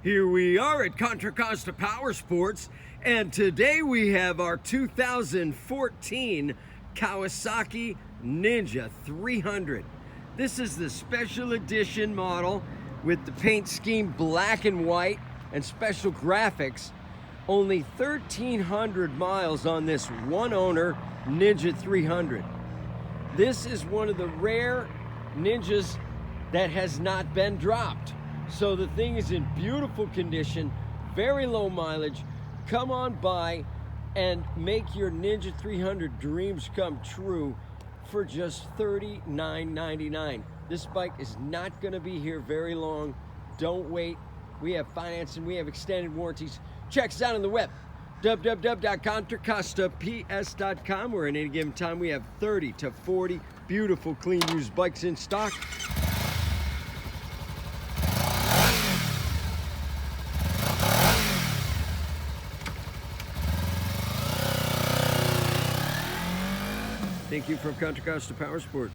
Here we are at Contra Costa Powersports, and today we have our 2014 Kawasaki Ninja 300. This is the special edition model with the paint scheme black and white and special graphics. Only 1,300 miles on this one owner Ninja 300. This is one of the rare Ninjas that has not been dropped. So the thing is in beautiful condition, very low mileage. Come on by and make your Ninja 300 dreams come true for just $39.99. This bike is not going to be here very long. Don't wait. We have financing, we have extended warranties. Check us out on the web, www.contracostaps.com, where at any given time we have 30 to 40 beautiful clean used bikes in stock. Thank you from Contra Costa Powersports.